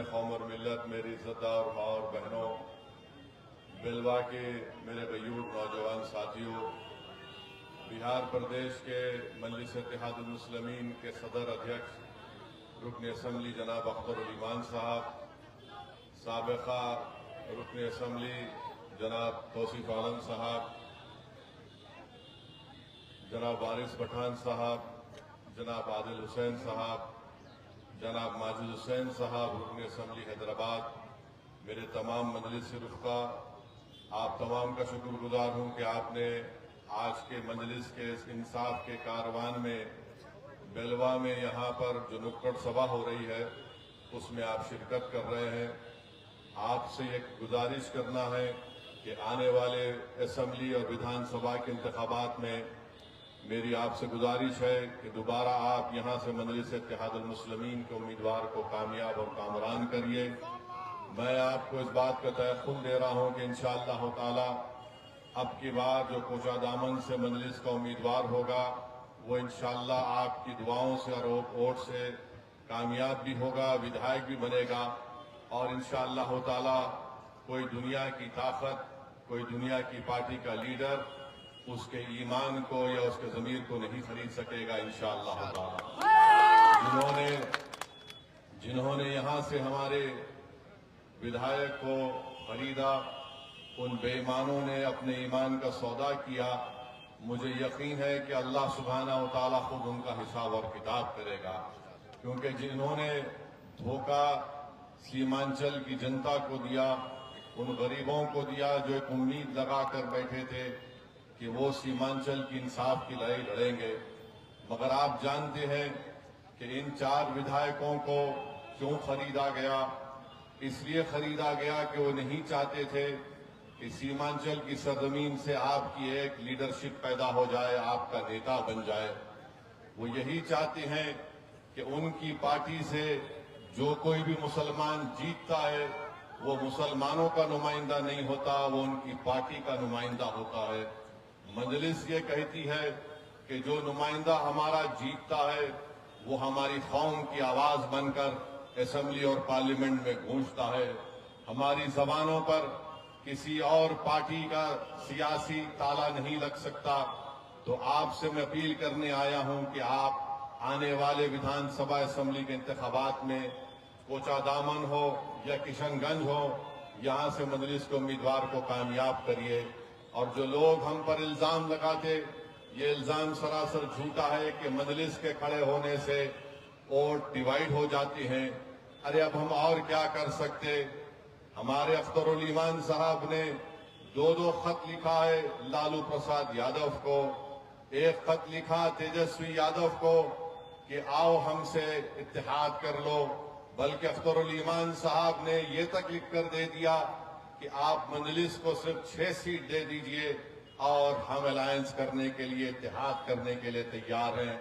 कौम और मिल्लत, मेरी इज्जतदार माँ और बहनों, बेलवा के मेरे गयूर नौजवान साथियों, बिहार प्रदेश के मजलिस इत्तेहादुल मुस्लिमीन के सदर अध्यक्ष रुकन असम्बली जनाब अख्तर उल ईमान साहब, साबिका रुकन असम्बली जनाब तौसीफ आलम साहब, जनाब वारिस पठान साहब, जनाब आदिल हुसैन साहब, जनाब माजिद हुसैन साहब रुकन असम्बली हैदराबाद, मेरे तमाम मजलिस रुफ़क़ा, आप तमाम का शुक्रगुजार हूँ कि आपने आज के मजलिस के इस इंसाफ के कारवान में बेलवा में यहाँ पर जो नुक्कड़ सभा हो रही है उसमें आप शिरकत कर रहे हैं। आपसे एक गुजारिश करना है कि आने वाले असम्बली और विधानसभा के इंतखाबात में मेरी आपसे गुजारिश है कि दोबारा आप यहां से मजलिस इत्तेहादुल मुस्लिमीन के उम्मीदवार को कामयाब और कामरान करिए। मैं आपको इस बात का तयक़ुन दे रहा हूं कि इंशाअल्लाह ताला अब की बार जो कोचा दामन से मजलिस का उम्मीदवार होगा वो इंशाअल्लाह आपकी दुआओं से और वोट से कामयाब भी होगा, विधायक भी बनेगा और इंशाअल्लाह ताला कोई दुनिया की ताकत, कोई दुनिया की पार्टी का लीडर उसके ईमान को या उसके ज़मीर को नहीं खरीद सकेगा इंशाअल्लाह ताला। जिन्होंने यहाँ से हमारे विधायक को खरीदा, उन बेईमानों ने अपने ईमान का सौदा किया। मुझे यकीन है कि अल्लाह सुब्हानहू व तआला खुद उनका हिसाब और किताब करेगा, क्योंकि जिन्होंने धोखा सीमांचल की जनता को दिया, उन गरीबों को दिया जो एक उम्मीद लगा कर बैठे थे कि वो सीमांचल की इंसाफ की लड़ाई लड़ेंगे, मगर आप जानते हैं कि इन 4 विधायकों को क्यों खरीदा गया। इसलिए खरीदा गया कि वो नहीं चाहते थे कि सीमांचल की सरजमीन से आपकी एक लीडरशिप पैदा हो जाए, आपका नेता बन जाए। वो यही चाहते हैं कि उनकी पार्टी से जो कोई भी मुसलमान जीतता है वो मुसलमानों का नुमाइंदा नहीं होता, वो उनकी पार्टी का नुमाइंदा होता है। मजलिस ये कहती है कि जो नुमाइंदा हमारा जीतता है वो हमारी कौम की आवाज बनकर असेंबली और पार्लियामेंट में गूंजता है। हमारी जबानों पर किसी और पार्टी का सियासी ताला नहीं लग सकता। तो आपसे मैं अपील करने आया हूं कि आप आने वाले विधानसभा असेंबली के इंतखाबात में कोचा दामन हो या किशनगंज हो, यहां से मजलिस के उम्मीदवार को कामयाब करिए। और जो लोग हम पर इल्जाम लगाते, ये इल्जाम सरासर झूठा है कि मजलिस के खड़े होने से वोट डिवाइड हो जाती हैं। अरे अब हम और क्या कर सकते। हमारे अख्तर उल ईमान साहब ने 2 खत लिखा है लालू प्रसाद यादव को, एक खत लिखा तेजस्वी यादव को कि आओ हमसे इत्तेहाद कर लो, बल्कि अख्तर उल ईमान साहब ने ये तक लिख कर दे दिया कि आप मजलिस को सिर्फ 6 सीट दे दीजिए और हम अलायंस करने के लिए, इत्तेहाद करने के लिए तैयार हैं।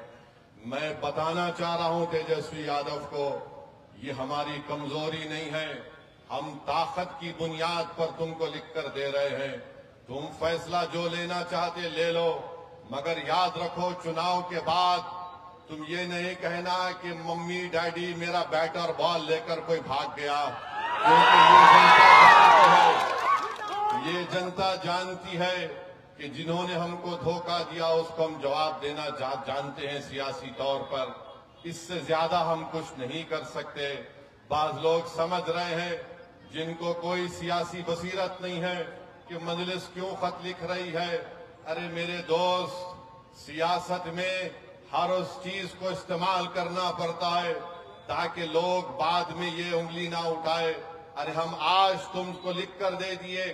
मैं बताना चाह रहा हूं तेजस्वी यादव को, ये हमारी कमजोरी नहीं है, हम ताकत की बुनियाद पर तुमको लिखकर दे रहे हैं। तुम फैसला जो लेना चाहते ले लो, मगर याद रखो चुनाव के बाद तुम ये नहीं कहना कि मम्मी डैडी मेरा बैट और बॉल लेकर कोई भाग गया, क्योंकि ये जनता जानती है कि जिन्होंने हमको धोखा दिया उसको हम जवाब देना जानते हैं सियासी तौर पर। इससे ज्यादा हम कुछ नहीं कर सकते। बाज लोग समझ रहे हैं जिनको कोई सियासी बसीरत नहीं है कि मजलिस क्यों खत लिख रही है। अरे मेरे दोस्त, सियासत में हर उस चीज को इस्तेमाल करना पड़ता है ताकि लोग बाद में ये उंगली ना उठाए। अरे हम आज तुमको लिख कर दे दिए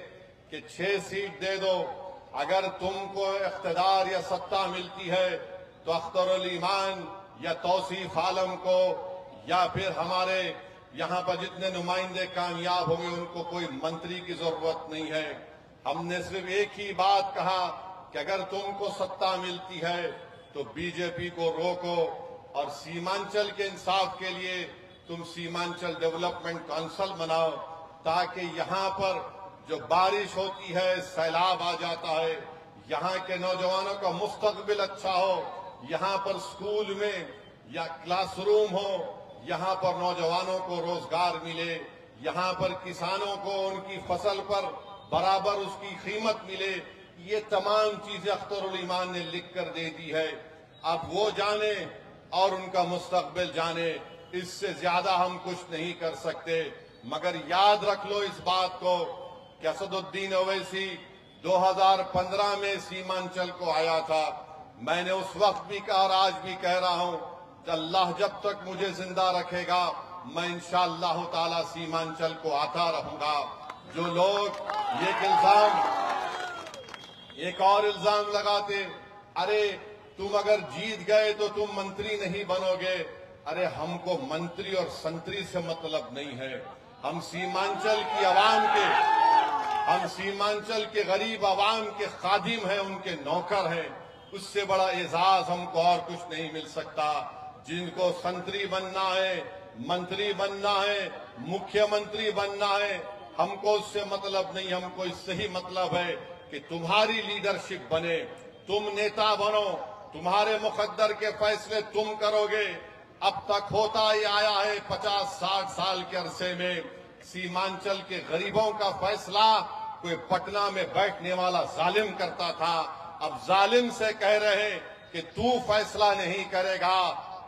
कि 6 सीट दे दो, अगर तुमको इख्तिदार या सत्ता मिलती है तो अख्तर उल ईमान या तौसीफ आलम को या फिर हमारे यहाँ पर जितने नुमाइंदे कामयाब होंगे उनको कोई मंत्री की जरूरत नहीं है। हमने सिर्फ एक ही बात कहा कि अगर तुमको सत्ता मिलती है तो बीजेपी को रोको और सीमांचल के इंसाफ के लिए तुम सीमांचल डेवलपमेंट काउंसिल बनाओ, ताकि यहाँ पर जो बारिश होती है, सैलाब आ जाता है, यहाँ के नौजवानों का मुस्तकबिल अच्छा हो, यहाँ पर स्कूल में या क्लासरूम हो यहाँ पर नौजवानों को रोजगार मिले, यहाँ पर किसानों को उनकी फसल पर बराबर उसकी कीमत मिले, ये तमाम चीजें अख्तरुल ईमान ने लिख कर दे दी है। अब वो जाने और उनका मुस्तकबिल जाने, इससे ज्यादा हम कुछ नहीं कर सकते। मगर याद रख लो इस बात को कि असदुद्दीन ओवैसी 2015 में सीमांचल को आया था। मैंने उस वक्त भी कहा और आज भी कह रहा हूं कि अल्लाह जब तक मुझे जिंदा रखेगा मैं इंशाअल्लाह ताला सीमांचल को आता रहूंगा। जो लोग एक और इल्जाम लगाते, अरे तुम अगर जीत गए तो तुम मंत्री नहीं बनोगे। अरे हमको मंत्री और संतरी से मतलब नहीं है। हम सीमांचल के गरीब आवाम के खादिम हैं, उनके नौकर हैं। उससे बड़ा एजाज हमको और कुछ नहीं मिल सकता। जिनको संतरी बनना है, मंत्री बनना है, मुख्यमंत्री बनना है, हमको उससे मतलब नहीं। हमको इससे ही मतलब है कि तुम्हारी लीडरशिप बने, तुम नेता बनो, तुम्हारे मुकद्दर के फैसले तुम करोगे। अब तक होता ही आया है 50-60 साल के अरसे में, सीमांचल के गरीबों का फैसला कोई पटना में बैठने वाला जालिम करता था। अब जालिम से कह रहे कि तू फैसला नहीं करेगा।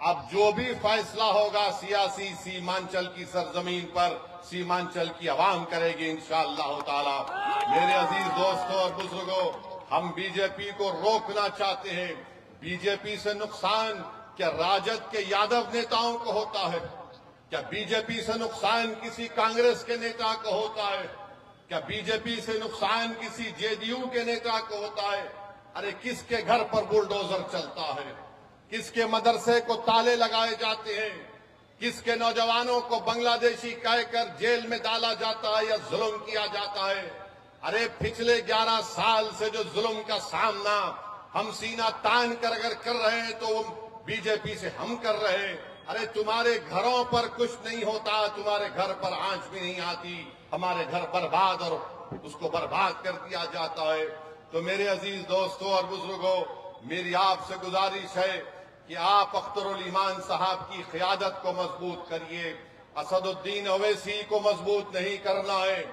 अब जो भी फैसला होगा सियासी सीमांचल की सरजमीन पर सीमांचल की आवाम करेगी इंशाअल्लाह ताला। मेरे अजीज दोस्तों और बुजुर्गों, हम बीजेपी को रोकना चाहते हैं। बीजेपी से नुकसान क्या राजद के यादव नेताओं को होता है? क्या बीजेपी से नुकसान किसी कांग्रेस के नेता को होता है? क्या बीजेपी से नुकसान किसी जेडीयू के नेता को होता है? अरे किसके घर पर बुलडोजर चलता है? किसके मदरसे को ताले लगाए जाते हैं? किसके नौजवानों को बांग्लादेशी कहकर जेल में डाला जाता है या जुल्म किया जाता है? अरे पिछले 11 साल से जो जुल्म का सामना हम सीना तान कर अगर कर रहे हैं तो वो बीजेपी से हम कर रहे हैं। अरे तुम्हारे घरों पर कुछ नहीं होता, तुम्हारे घर पर आंच भी नहीं आती, हमारे घर बर्बाद और उसको बर्बाद कर दिया जाता है। तो मेरे अजीज दोस्तों और बुजुर्गों, मेरी आपसे गुजारिश है कि आप अख्तरुल ईमान साहब की क़ियादत को मजबूत करिए। असदुद्दीन ओवैसी को मजबूत नहीं करना है,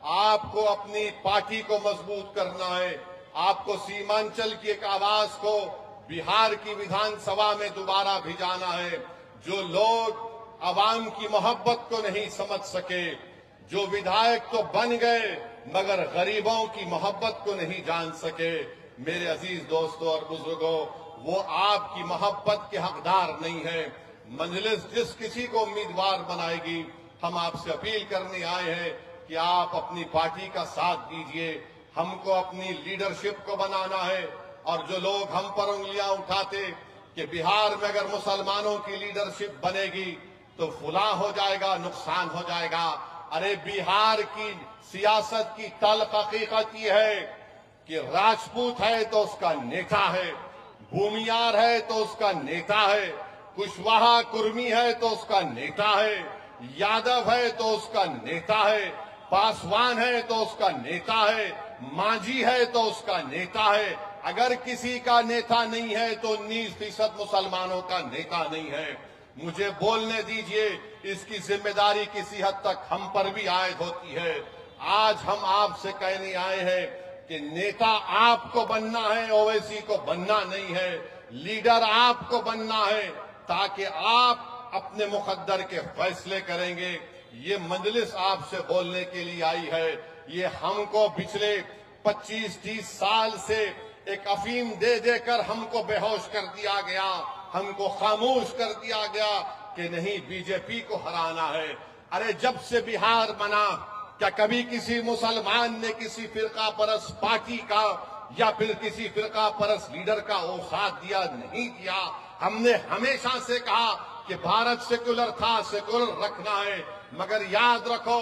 आपको अपनी पार्टी को मजबूत करना है। आपको सीमांचल की एक आवाज को बिहार की विधानसभा में दोबारा भिजाना है। जो लोग आवाम की मोहब्बत को नहीं समझ सके, जो विधायक तो बन गए मगर गरीबों की मोहब्बत को नहीं जान सके, मेरे अजीज दोस्तों और बुजुर्गों, वो आपकी मोहब्बत के हकदार नहीं है। मजलिस जिस किसी को उम्मीदवार बनाएगी, हम आपसे अपील करने आए हैं कि आप अपनी पार्टी का साथ दीजिए। हमको अपनी लीडरशिप को बनाना है। और जो लोग हम पर उंगलियां उठाते कि बिहार में अगर मुसलमानों की लीडरशिप बनेगी तो फुला हो जाएगा, नुकसान हो जाएगा। अरे बिहार की सियासत की तल्ख हकीकत ये है कि राजपूत है तो उसका नेता है, भूमियार है तो उसका नेता है, कुशवाहा कुर्मी है तो उसका नेता है, यादव है तो उसका नेता है, पासवान है तो उसका नेता है, मांझी है तो उसका नेता है। अगर किसी का नेता नहीं है तो 19% मुसलमानों का नेता नहीं है। मुझे बोलने दीजिए, इसकी जिम्मेदारी किसी हद तक हम पर भी आयद होती है। आज हम आपसे कहने आए हैं कि नेता आपको बनना है, ओवैसी को बनना नहीं है। लीडर आपको बनना है ताकि आप अपने मुकद्दर के फैसले करेंगे। ये मजलिस आपसे बोलने के लिए आई है। ये हमको पिछले 25-30 साल से एक अफीम दे देकर हमको बेहोश कर दिया गया, हमको खामोश कर दिया गया कि नहीं बीजेपी को हराना है। अरे जब से बिहार बना, क्या कभी किसी मुसलमान ने किसी फिरका परस्त पार्टी का या फिर किसी फिरका परस्त लीडर का वो साथ दिया? नहीं दिया। हमने हमेशा से कहा कि भारत सेकुलर था, सेकुलर रखना है। मगर याद रखो,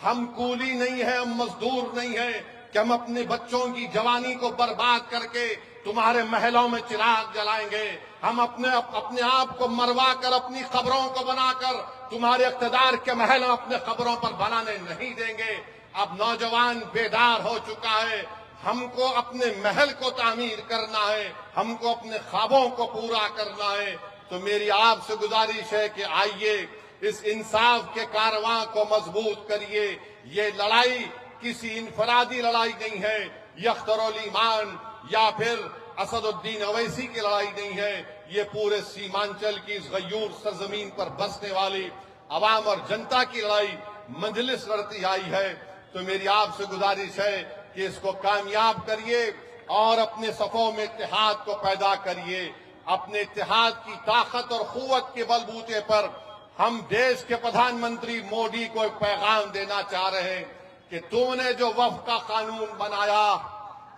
हम कूली नहीं है, हम मजदूर नहीं है कि हम अपने बच्चों की जवानी को बर्बाद करके तुम्हारे महलों में चिराग जलाएंगे। हम अपने आप को मरवा कर अपनी खबरों को बनाकर तुम्हारे इख्तिदार के महल अपने खबरों पर बनाने नहीं देंगे। अब नौजवान बेदार हो चुका है। हमको अपने महल को तामीर करना है, हमको अपने ख्वाबों को पूरा करना है। तो मेरी आपसे गुजारिश है कि आइए इस इंसाफ के कारवां को मजबूत करिए। ये लड़ाई किसी इनफरादी लड़ाई नहीं है, ये अख्तरुल ईमान या फिर असदुद्दीन अवैसी की लड़ाई नहीं है। ये पूरे सीमांचल की इस गयूर सरजमीन पर बसने वाली अवाम और जनता की लड़ाई मजलिस लड़ती आई है। तो मेरी आपसे गुजारिश है कि इसको कामयाब करिए और अपने सफों में इत्तेहाद को पैदा करिए। अपने इत्तेहाद की ताकत और कुव्वत के बलबूते पर हम देश के प्रधानमंत्री मोदी को एक पैगाम देना चाह रहे हैं कि तुमने जो वक्फ का कानून बनाया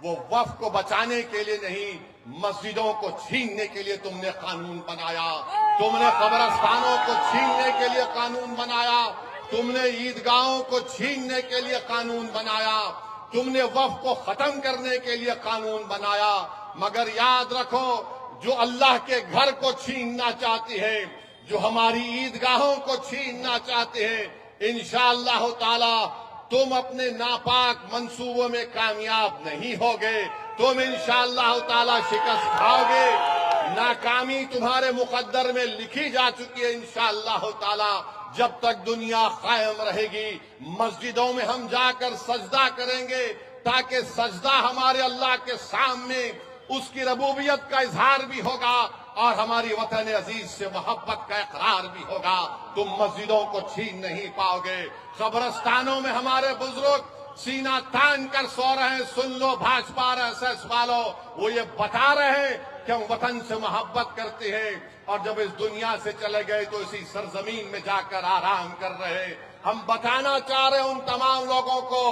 वो वक्फ को बचाने के लिए नहीं, मस्जिदों को छीनने के लिए तुमने कानून बनाया। तुमने कब्रिस्तानों को छीनने के लिए कानून बनाया, तुमने ईदगाहों को छीनने के लिए कानून बनाया, तुमने वक्फ को खत्म करने के लिए कानून बनाया। मगर याद रखो, जो अल्लाह के घर को छीनना चाहते हैं, जो हमारी ईदगाहों को छीनना चाहते हैं, इंशाअल्लाह ताला तुम अपने नापाक मंसूबों में कामयाब नहीं होगे। तुम इंशाअल्लाह ताला शिकस्त खाओगे। नाकामी तुम्हारे मुकद्दर में लिखी जा चुकी है। इंशाअल्लाह ताला जब तक दुनिया कायम रहेगी, मस्जिदों में हम जाकर सजदा करेंगे ताकि सजदा हमारे अल्लाह के सामने उसकी रबूबियत का इजहार भी होगा और हमारी वतन अजीज से मोहब्बत का इकरार भी होगा। तुम मस्जिदों को छीन नहीं पाओगे। कब्रिस्तानों में हमारे बुजुर्ग सीना तान कर सो रहे हैं। सुन लो भाजपा और एसएस वालों, वो ये बता रहे हैं कि हम वतन से मोहब्बत करते हैं और जब इस दुनिया से चले गए तो इसी सरजमीन में जाकर आराम कर रहे। हम बताना चाह रहे हैं उन तमाम लोगों को,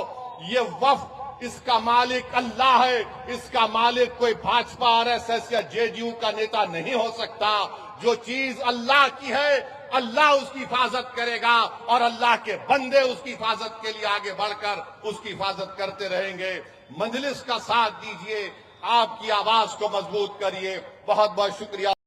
ये वक्फ इसका मालिक अल्लाह है। इसका मालिक कोई भाजपा आरएसएस या जेडीयू का नेता नहीं हो सकता। जो चीज अल्लाह की है, अल्लाह उसकी हिफाजत करेगा और अल्लाह के बंदे उसकी हिफाजत के लिए आगे बढ़कर उसकी हिफाजत करते रहेंगे। मजलिस का साथ दीजिए, आपकी आवाज को मजबूत करिए। बहुत बहुत शुक्रिया।